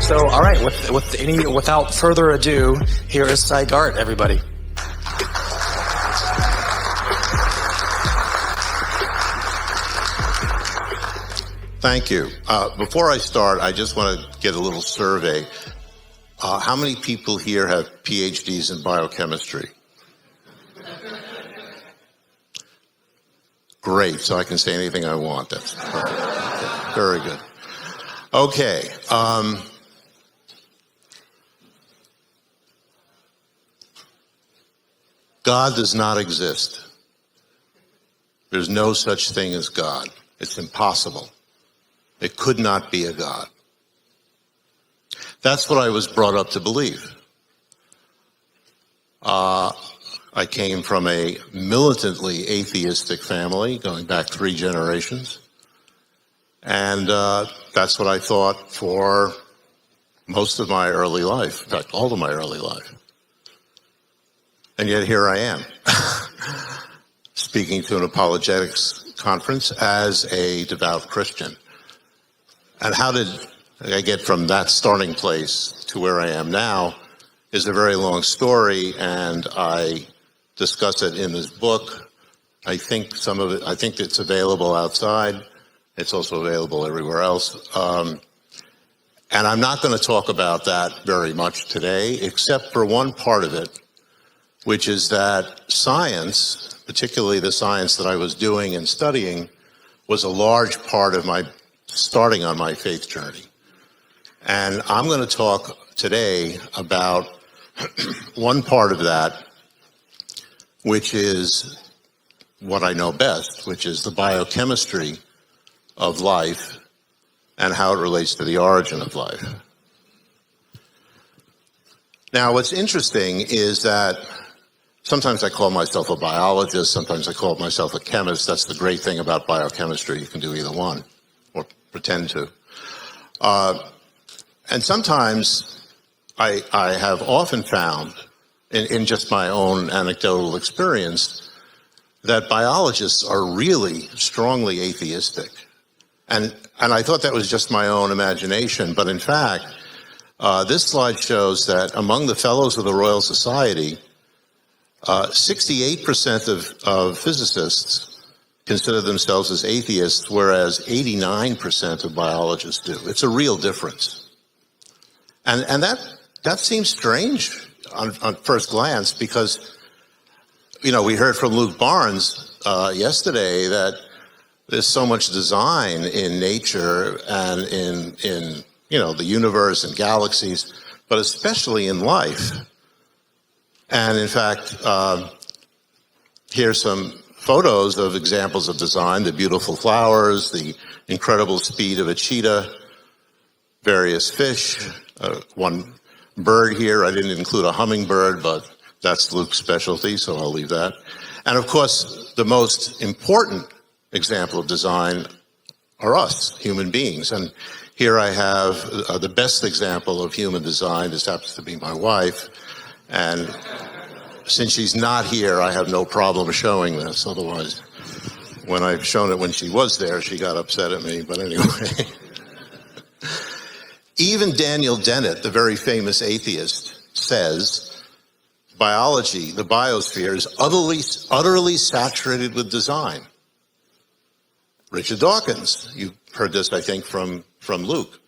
So, all right, without further ado, here is Garte, everybody. Thank you. Before I start, I just want to get a little survey. How many people here have PhDs in biochemistry? Great, so I can say anything I want. That's perfect. Okay, very good. Okay. God does not exist. There's no such thing as God. It's impossible. It could not be a God. That's what I was brought up to believe. I came from a militantly atheistic family, going back 3 generations. And that's what I thought for most of my early life, in fact, all of my early life. And yet here I am, speaking to an apologetics conference as a devout Christian. And how did I get from that starting place to where I am now is a very long story, and I discuss it in this book. I think some of it, I think it's available outside. It's also available everywhere else. And I'm not going to talk about that very much today, except for one part of it, which is that science, particularly the science that I was doing and studying, was a large part of my starting on my faith journey. And I'm going to talk today about one part of that, which is what I know best, which is the biochemistry of life and how it relates to the origin of life. Now, what's interesting is that sometimes I call myself a biologist, sometimes I call myself a chemist. That's the great thing about biochemistry. You can do either one, or pretend to. And sometimes I have often found, in just my own anecdotal experience, that biologists are really strongly atheistic. And I thought that was just my own imagination, but in fact, this slide shows that among the fellows of the Royal Society, 68% of physicists consider themselves as atheists, whereas 89% of biologists do. It's a real difference. And that seems strange on first glance because, you know, we heard from Luke Barnes yesterday that there's so much design in nature and in you know, the universe and galaxies, but especially in life. And in fact, here's some photos of examples of design, the beautiful flowers, the incredible speed of a cheetah, various fish, one bird here. I didn't include a hummingbird, but that's Luke's specialty, so I'll leave that. And of course, the most important example of design are us, human beings. And here I have the best example of human design. This happens to be my wife. And since she's not here, I have no problem showing this. Otherwise, when I've shown it when she was there, she got upset at me. But anyway. Even Daniel Dennett, the very famous atheist, says biology, the biosphere, is utterly saturated with design. Richard Dawkins, you heard this, I think, from Luke,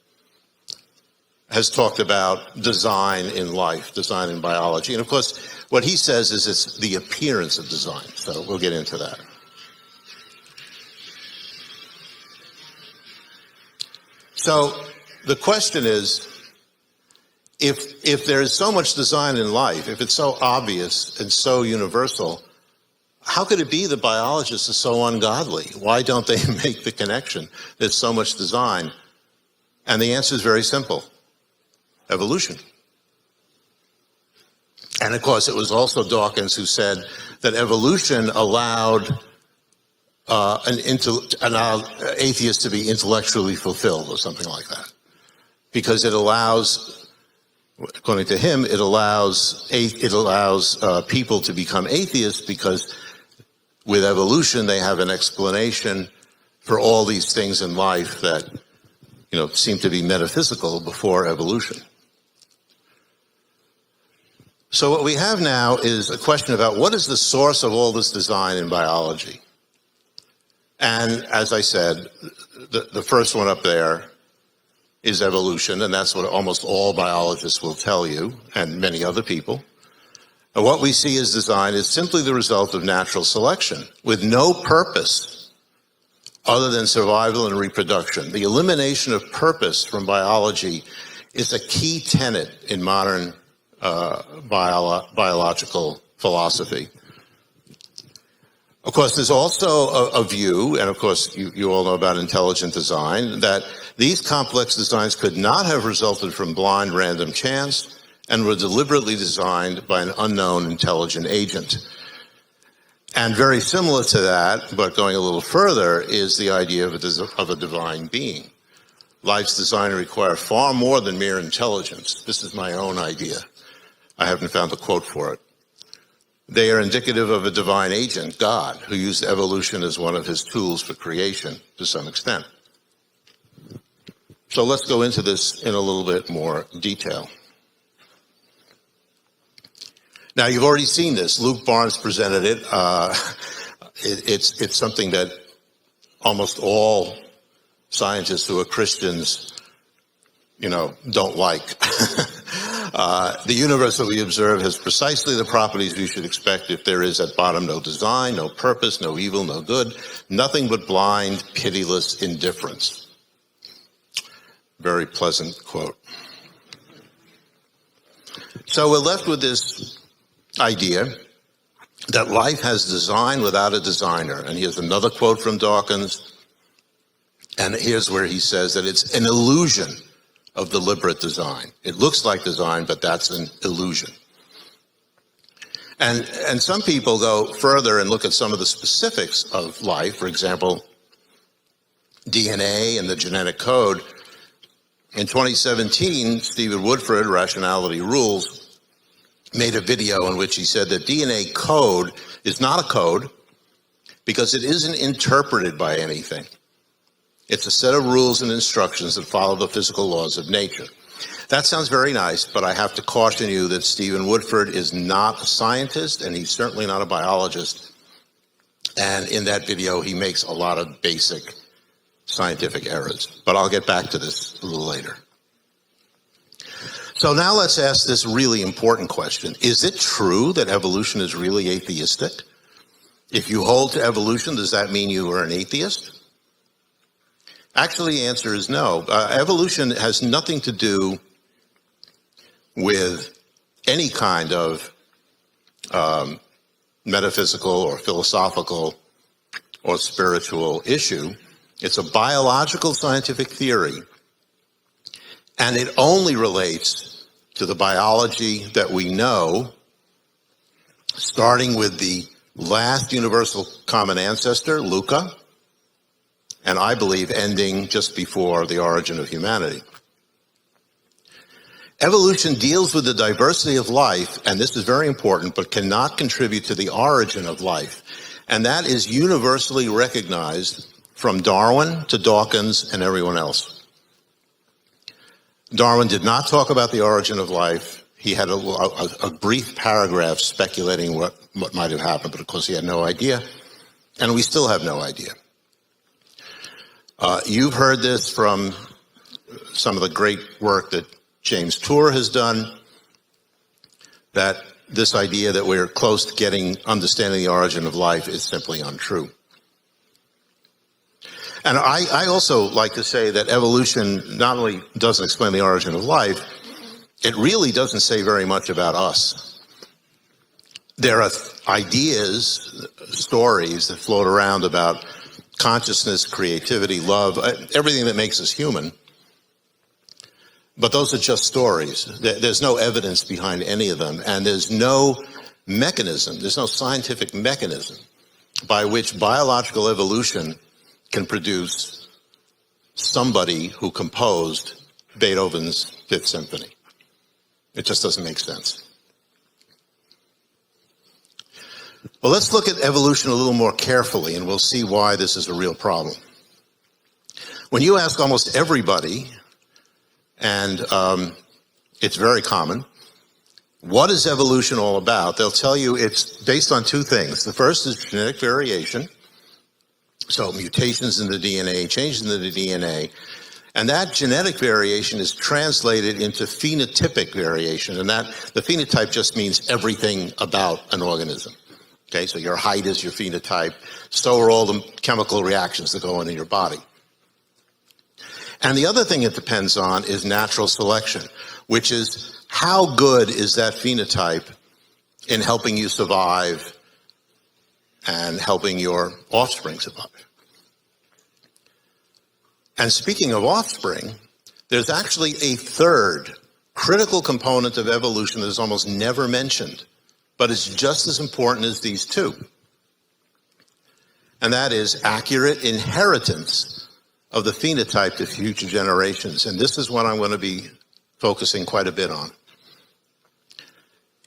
has talked about design in life, design in biology. And of course, what he says is it's the appearance of design. So we'll get into that. So the question is, if there is so much design in life, if it's so obvious and so universal, how could it be that biologists are so ungodly? Why don't they make the connection? There's so much design. And the answer is very simple. Evolution. And of course, it was also Dawkins who said that evolution allowed atheists to be intellectually fulfilled or something like that. Because it allows, according to him, it allows people to become atheists because with evolution they have an explanation for all these things in life that seem to be metaphysical before evolution. So what we have now is a question about what is the source of all this design in biology. And as I said, the first one up there is evolution, and that's what almost all biologists will tell you, and many other people. And what we see as design is simply the result of natural selection, with no purpose other than survival and reproduction. The elimination of purpose from biology is a key tenet in modern biological philosophy. Of course, there's also a view, and of course you all know about intelligent design, that these complex designs could not have resulted from blind random chance and were deliberately designed by an unknown intelligent agent. And very similar to that, but going a little further, is the idea of a divine being. Life's design requires far more than mere intelligence. This is my own idea. I haven't found a quote for it. They are indicative of a divine agent, God, who used evolution as one of his tools for creation to some extent. So let's go into this in a little bit more detail. Now, you've already seen this. Luke Barnes presented it. It's something that almost all scientists who are Christians, don't like. The universe that we observe has precisely the properties we should expect if there is at bottom no design, no purpose, no evil, no good, nothing but blind, pitiless indifference. Very pleasant quote. So we're left with this idea that life has design without a designer. And here's another quote from Dawkins. And here's where he says that it's an illusion of deliberate design. It looks like design, but that's an illusion. And some people go further and look at some of the specifics of life. For example, DNA and the genetic code. In 2017, Stephen Woodford, Rationality Rules, made a video in which he said that DNA code is not a code because it isn't interpreted by anything. It's a set of rules and instructions that follow the physical laws of nature. That sounds very nice, but I have to caution you that Stephen Woodford is not a scientist, and he's certainly not a biologist. And in that video, he makes a lot of basic scientific errors. But I'll get back to this a little later. So now let's ask this really important question. Is it true that evolution is really atheistic? If you hold to evolution, does that mean you are an atheist? Actually, the answer is no. Evolution has nothing to do with any kind of metaphysical or philosophical or spiritual issue. It's a biological scientific theory, and it only relates to the biology that we know, starting with the last universal common ancestor, Luca, and I believe ending just before the origin of humanity. Evolution deals with the diversity of life, and this is very important, but cannot contribute to the origin of life. And that is universally recognized from Darwin to Dawkins and everyone else. Darwin did not talk about the origin of life. He had a brief paragraph speculating what might have happened, but of course he had no idea, and we still have no idea. You've heard this from some of the great work that James Tour has done, that this idea that we're close to understanding the origin of life is simply untrue. And I also like to say that evolution not only doesn't explain the origin of life, it really doesn't say very much about us. There are ideas, stories that float around about consciousness, creativity, love, everything that makes us human. But those are just stories. There's no evidence behind any of them, and there's no mechanism, there's no scientific mechanism by which biological evolution can produce somebody who composed Beethoven's Fifth Symphony. It just doesn't make sense. Well, let's look at evolution a little more carefully, and we'll see why this is a real problem. When you ask almost everybody, and it's very common, what is evolution all about? They'll tell you it's based on two things. The first is genetic variation, so mutations in the DNA, changes in the DNA, and that genetic variation is translated into phenotypic variation, and that the phenotype just means everything about an organism. Okay, so your height is your phenotype, so are all the chemical reactions that go on in your body. And the other thing it depends on is natural selection, which is how good is that phenotype in helping you survive and helping your offspring survive. And speaking of offspring, there's actually a third critical component of evolution that is almost never mentioned, but it's just as important as these two. And that is accurate inheritance of the phenotype to future generations. And this is what I'm going to be focusing quite a bit on.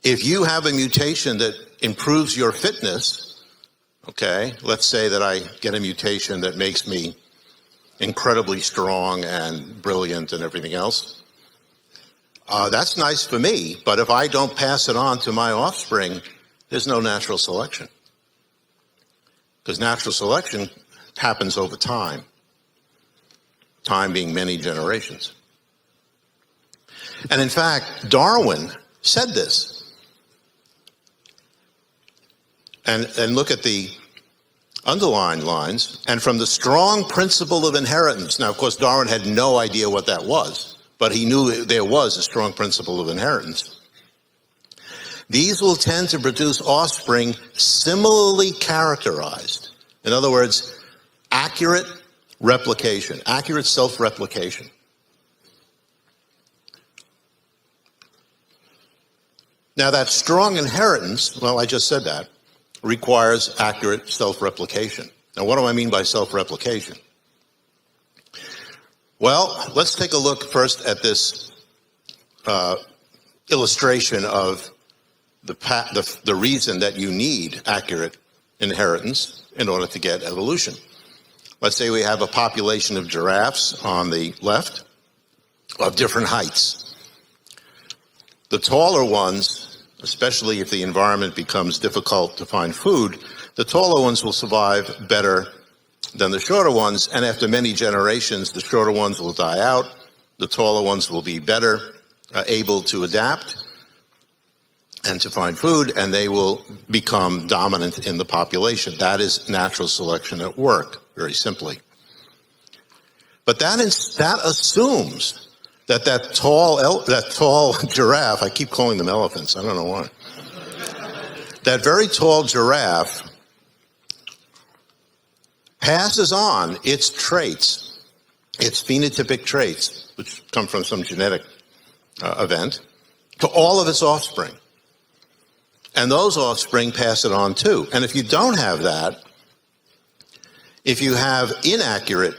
If you have a mutation that improves your fitness, okay, let's say that I get a mutation that makes me incredibly strong and brilliant and everything else, that's nice for me, but if I don't pass it on to my offspring, there's no natural selection. Because natural selection happens over time. Time being many generations. And in fact, Darwin said this. And look at the underlined lines. And from the strong principle of inheritance. Now, of course, Darwin had no idea what that was, but he knew there was a strong principle of inheritance. These will tend to produce offspring similarly characterized. In other words, accurate replication, accurate self-replication. Now that strong inheritance, well, I just said that, requires accurate self-replication. Now what do I mean by self-replication? Well, let's take a look first at this illustration of the reason that you need accurate inheritance in order to get evolution. Let's say we have a population of giraffes on the left of different heights. The taller ones, especially if the environment becomes difficult to find food, the taller ones will survive better than the shorter ones, and after many generations, the shorter ones will die out, the taller ones will be better able to adapt and to find food, and they will become dominant in the population. That is natural selection at work, very simply. But that assumes that tall giraffe, I keep calling them elephants, I don't know why. That very tall giraffe passes on its traits, its phenotypic traits, which come from some genetic event, to all of its offspring. And those offspring pass it on too. And if you don't have that, if you have inaccurate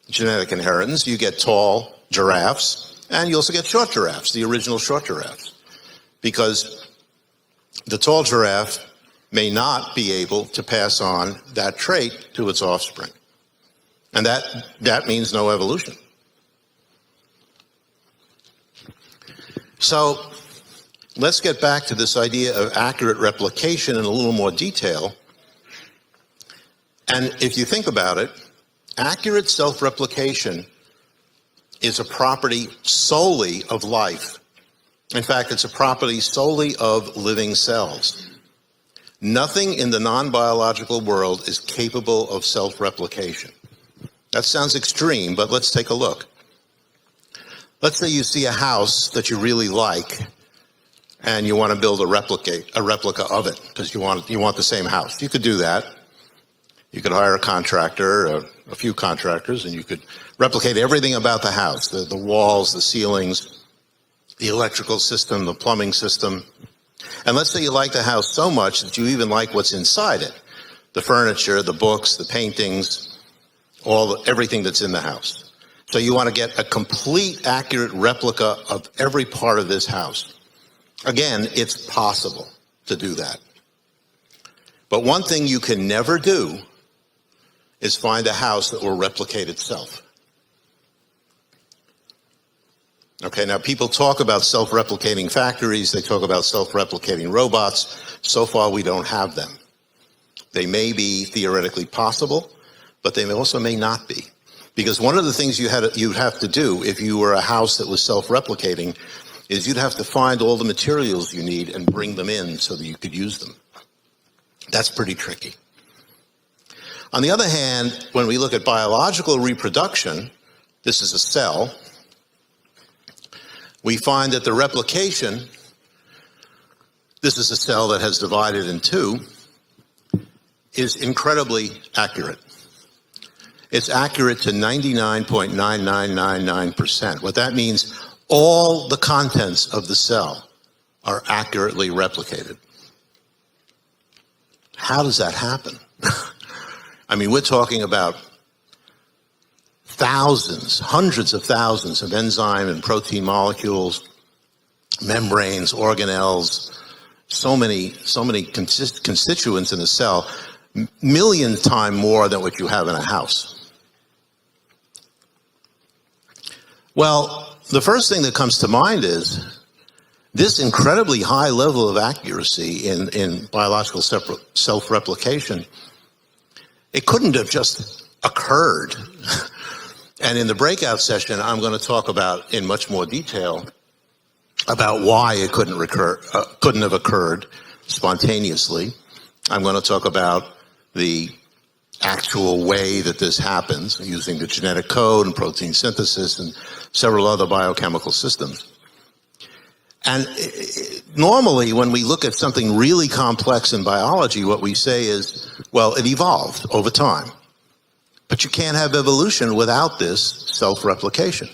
genetic inheritance, you get tall giraffes, and you also get short giraffes, the original short giraffes. Because the tall giraffe may not be able to pass on that trait to its offspring. And that means no evolution. So let's get back to this idea of accurate replication in a little more detail. And if you think about it, accurate self-replication is a property solely of life. In fact, it's a property solely of living cells. Nothing in the non-biological world is capable of self-replication. That sounds extreme, but let's take a look. Let's say you see a house that you really like, and you want to build a replica of it, because you want the same house. You could do that. You could hire a contractor, a few contractors, and you could replicate everything about the house, the walls, the ceilings, the electrical system, the plumbing system. And let's say you like the house so much that you even like what's inside it, the furniture, the books, the paintings, everything that's in the house. So you want to get a complete, accurate replica of every part of this house. Again, it's possible to do that. But one thing you can never do is find a house that will replicate itself. Okay, now people talk about self-replicating factories, they talk about self-replicating robots. So far we don't have them. They may be theoretically possible, but they also may not be. Because one of the things you'd have to do if you were a house that was self-replicating is you'd have to find all the materials you need and bring them in so that you could use them. That's pretty tricky. On the other hand, when we look at biological reproduction, this is a cell, we find that the replication, this is a cell that has divided in two, is incredibly accurate. It's accurate to 99.9999%. What that means, all the contents of the cell are accurately replicated. How does that happen? I mean, we're talking about thousands, hundreds of thousands of enzyme and protein molecules, membranes, organelles, so many constituents in a cell, million times more than what you have in a house. Well, the first thing that comes to mind is this incredibly high level of accuracy in biological self-replication. It couldn't have just occurred. And in the breakout session, I'm going to talk about in much more detail about why it couldn't have occurred spontaneously. I'm going to talk about the actual way that this happens using the genetic code and protein synthesis and several other biochemical systems. And normally when we look at something really complex in biology, what we say is, well, it evolved over time. But you can't have evolution without this self-replication.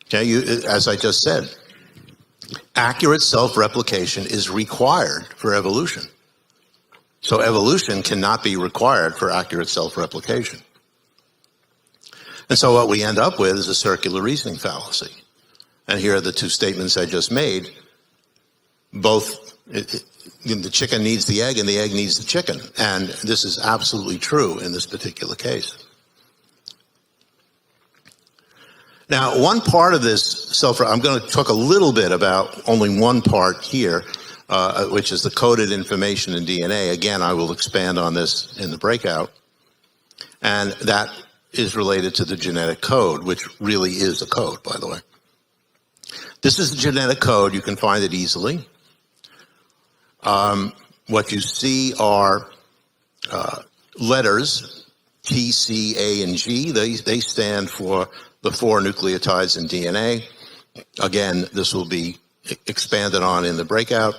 Okay, as I just said, accurate self-replication is required for evolution. So evolution cannot be required for accurate self-replication. And so what we end up with is a circular reasoning fallacy. And here are the two statements I just made. Both, the chicken needs the egg and the egg needs the chicken. And this is absolutely true in this particular case. Now, one part of this I'm going to talk a little bit about only one part here, which is the coded information in DNA. Again, I will expand on this in the breakout. And that is related to the genetic code, which really is a code, by the way. This is the genetic code. You can find it easily. What you see are letters, T, C, A, and G. They stand for the 4 nucleotides in DNA. Again, this will be expanded on in the breakout.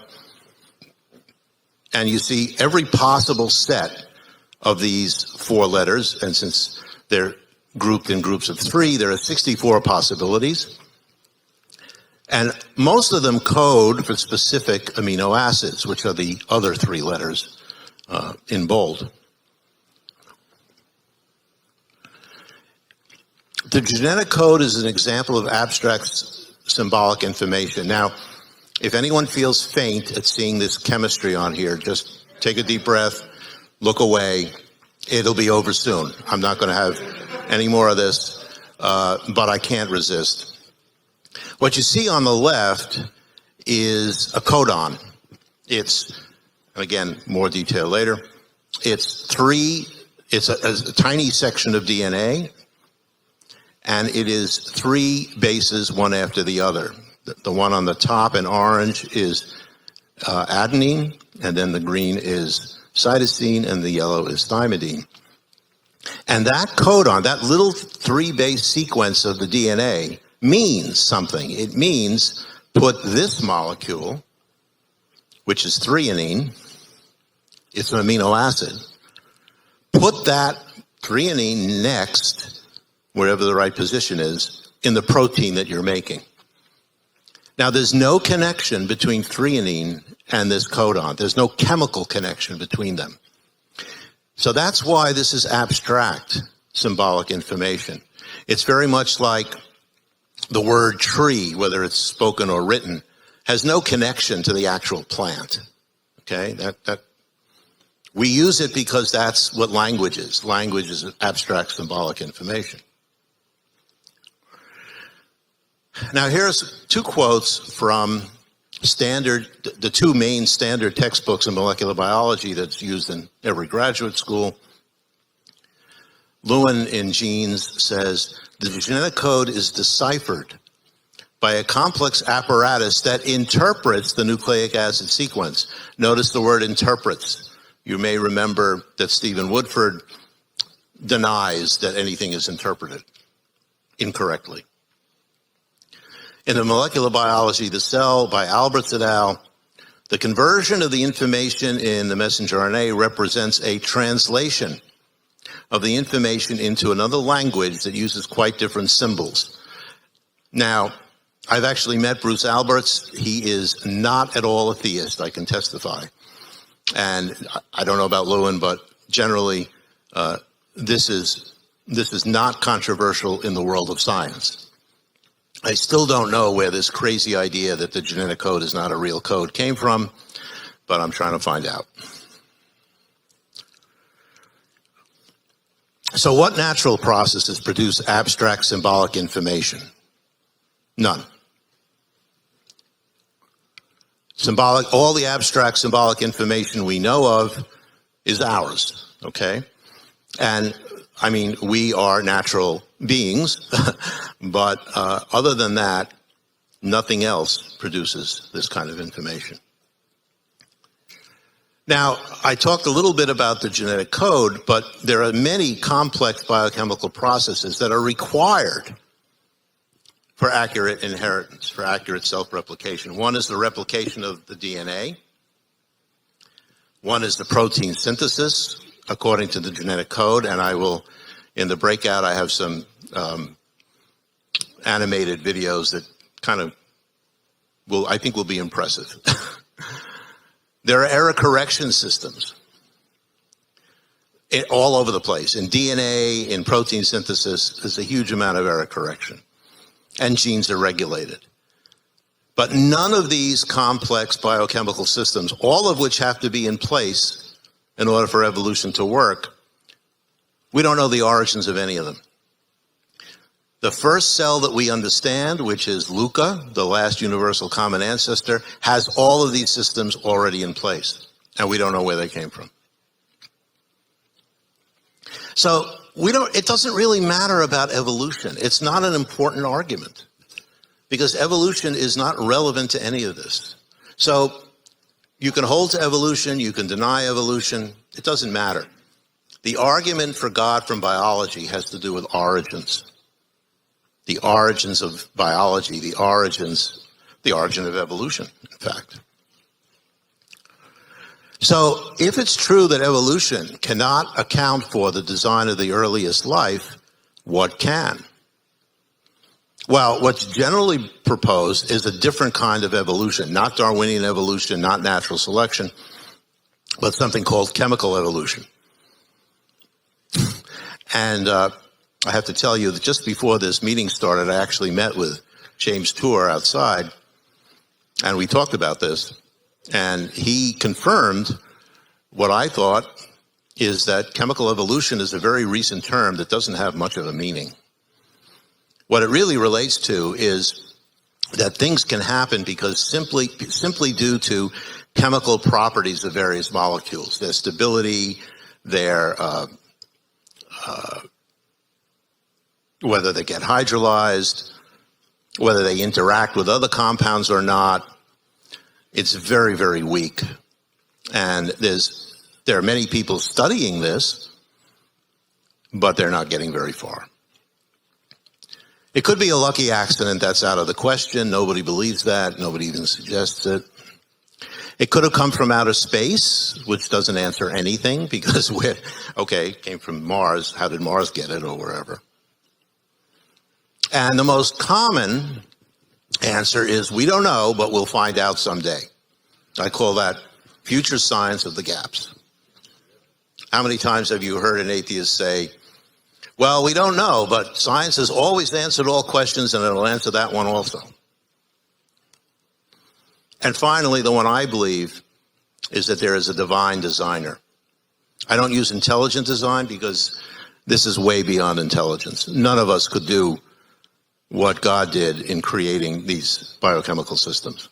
And you see every possible set of these 4 letters, and since they're grouped in groups of 3, there are 64 possibilities. And most of them code for specific amino acids, which are the other 3 letters in bold. The genetic code is an example of abstract symbolic information. Now, if anyone feels faint at seeing this chemistry on here, just take a deep breath, look away. It'll be over soon. I'm not going to have any more of this, but I can't resist. What you see on the left is a codon. It's, again, more detail later. It's a tiny section of DNA, and it is 3 bases, one after the other. The one on the top in orange is adenine, and then the green is cytosine, and the yellow is thymidine. And that codon, that little 3-base sequence of the DNA, means something. It means put this molecule, which is threonine, it's an amino acid, put that threonine next, wherever the right position is, in the protein that you're making. Now, there's no connection between threonine and this codon. There's no chemical connection between them. So that's why this is abstract symbolic information. It's very much like the word tree, whether it's spoken or written, has no connection to the actual plant. Okay? We use it because that's what language is. Language is abstract symbolic information. Now here's two quotes from the two main standard textbooks in molecular biology that's used in every graduate school. Lewin in Genes says, the genetic code is deciphered by a complex apparatus that interprets the nucleic acid sequence. Notice the word interprets. You may remember that Stephen Woodford denies that anything is interpreted incorrectly. In the molecular biology, The Cell by Alberts et al., the conversion of the information in the messenger RNA represents a translation of the information into another language that uses quite different symbols. Now, I've actually met Bruce Alberts. He is not at all a theist, I can testify. And I don't know about Lewin, but generally, this is not controversial in the world of science. I still don't know where this crazy idea that the genetic code is not a real code came from, but I'm trying to find out. So what natural processes produce abstract symbolic information? None. All the abstract symbolic information we know of is ours, okay? And I mean, we are natural beings, but other than that, nothing else produces this kind of information. Now, I talked a little bit about the genetic code, but there are many complex biochemical processes that are required for accurate inheritance, for accurate self-replication. One is the replication of the DNA. One is the protein synthesis, according to the genetic code, and I will, in the breakout, I have some animated videos that kind of I think will be impressive. There are error correction systems all over the place. In DNA, in protein synthesis, there's a huge amount of error correction, and genes are regulated. But none of these complex biochemical systems, all of which have to be in place in order for evolution to work, we don't know the origins of any of them. The first cell that we understand, which is Luca, the last universal common ancestor, has all of these systems already in place, and we don't know where they came from. So it doesn't really matter about evolution. It's not an important argument, because evolution is not relevant to any of this. So you can hold to evolution, you can deny evolution, it doesn't matter. The argument for God from biology has to do with origins. The origins of biology, the origin of evolution, in fact. So if it's true that evolution cannot account for the design of the earliest life, what can? Well, what's generally proposed is a different kind of evolution, not Darwinian evolution, not natural selection, but something called chemical evolution. And I have to tell you that just before this meeting started, I actually met with James Tour outside, and we talked about this, and he confirmed what I thought is that chemical evolution is a very recent term that doesn't have much of a meaning. What it really relates to is that things can happen because simply due to chemical properties of various molecules, their stability, their whether they get hydrolyzed, whether they interact with other compounds or not. It's very, very weak. And there are many people studying this, but they're not getting very far. It could be a lucky accident. That's out of the question. Nobody believes that. Nobody even suggests it. It could have come from outer space, which doesn't answer anything, because it came from Mars. How did Mars get it, or wherever? And the most common answer is we don't know, but we'll find out someday. I call that future science of the gaps. How many times have you heard an atheist say, well, we don't know, but science has always answered all questions and it'll answer that one also? And finally, the one I believe is that there is a divine designer. I don't use intelligent design because this is way beyond intelligence. None of us could do what God did in creating these biochemical systems.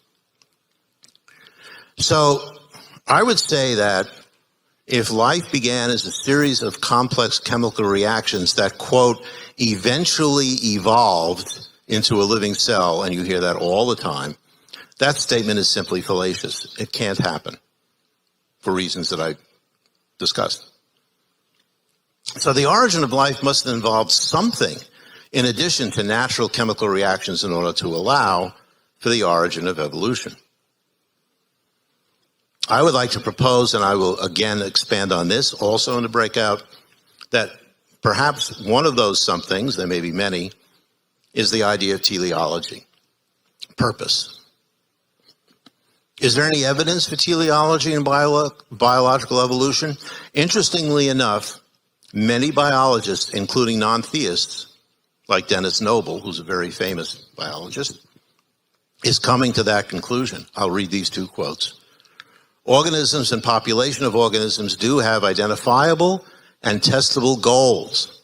So I would say that if life began as a series of complex chemical reactions that, quote, eventually evolved into a living cell, and you hear that all the time, that statement is simply fallacious. It can't happen for reasons that I discussed. So the origin of life must involve something in addition to natural chemical reactions in order to allow for the origin of evolution. I would like to propose, and I will again expand on this also in the breakout, that perhaps one of those somethings, there may be many, is the idea of teleology, purpose. Is there any evidence for teleology in biological evolution? Interestingly enough, many biologists, including non-theists, like Dennis Noble, who's a very famous biologist, is coming to that conclusion. I'll read these two quotes. Organisms and population of organisms do have identifiable and testable goals.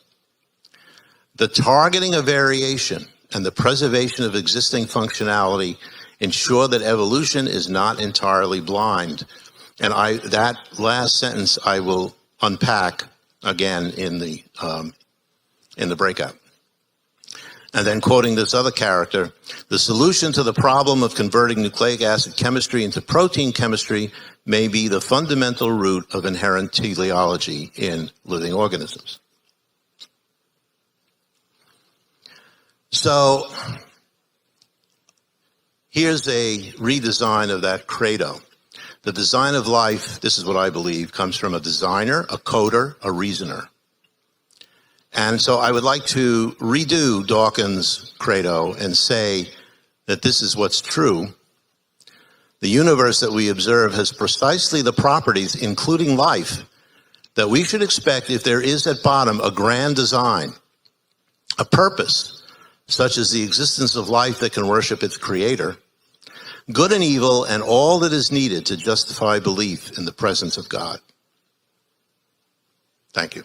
The targeting of variation and the preservation of existing functionality ensure that evolution is not entirely blind. And that last sentence I will unpack again in the breakout. And then quoting this other character, the solution to the problem of converting nucleic acid chemistry into protein chemistry may be the fundamental root of inherent teleology in living organisms. So here's a redesign of that credo. The design of life, this is what I believe, comes from a designer, a coder, a reasoner. And so I would like to redo Dawkins' credo and say that this is what's true. The universe that we observe has precisely the properties, including life, that we should expect if there is at bottom a grand design, a purpose, such as the existence of life that can worship its creator, good and evil, and all that is needed to justify belief in the presence of God. Thank you.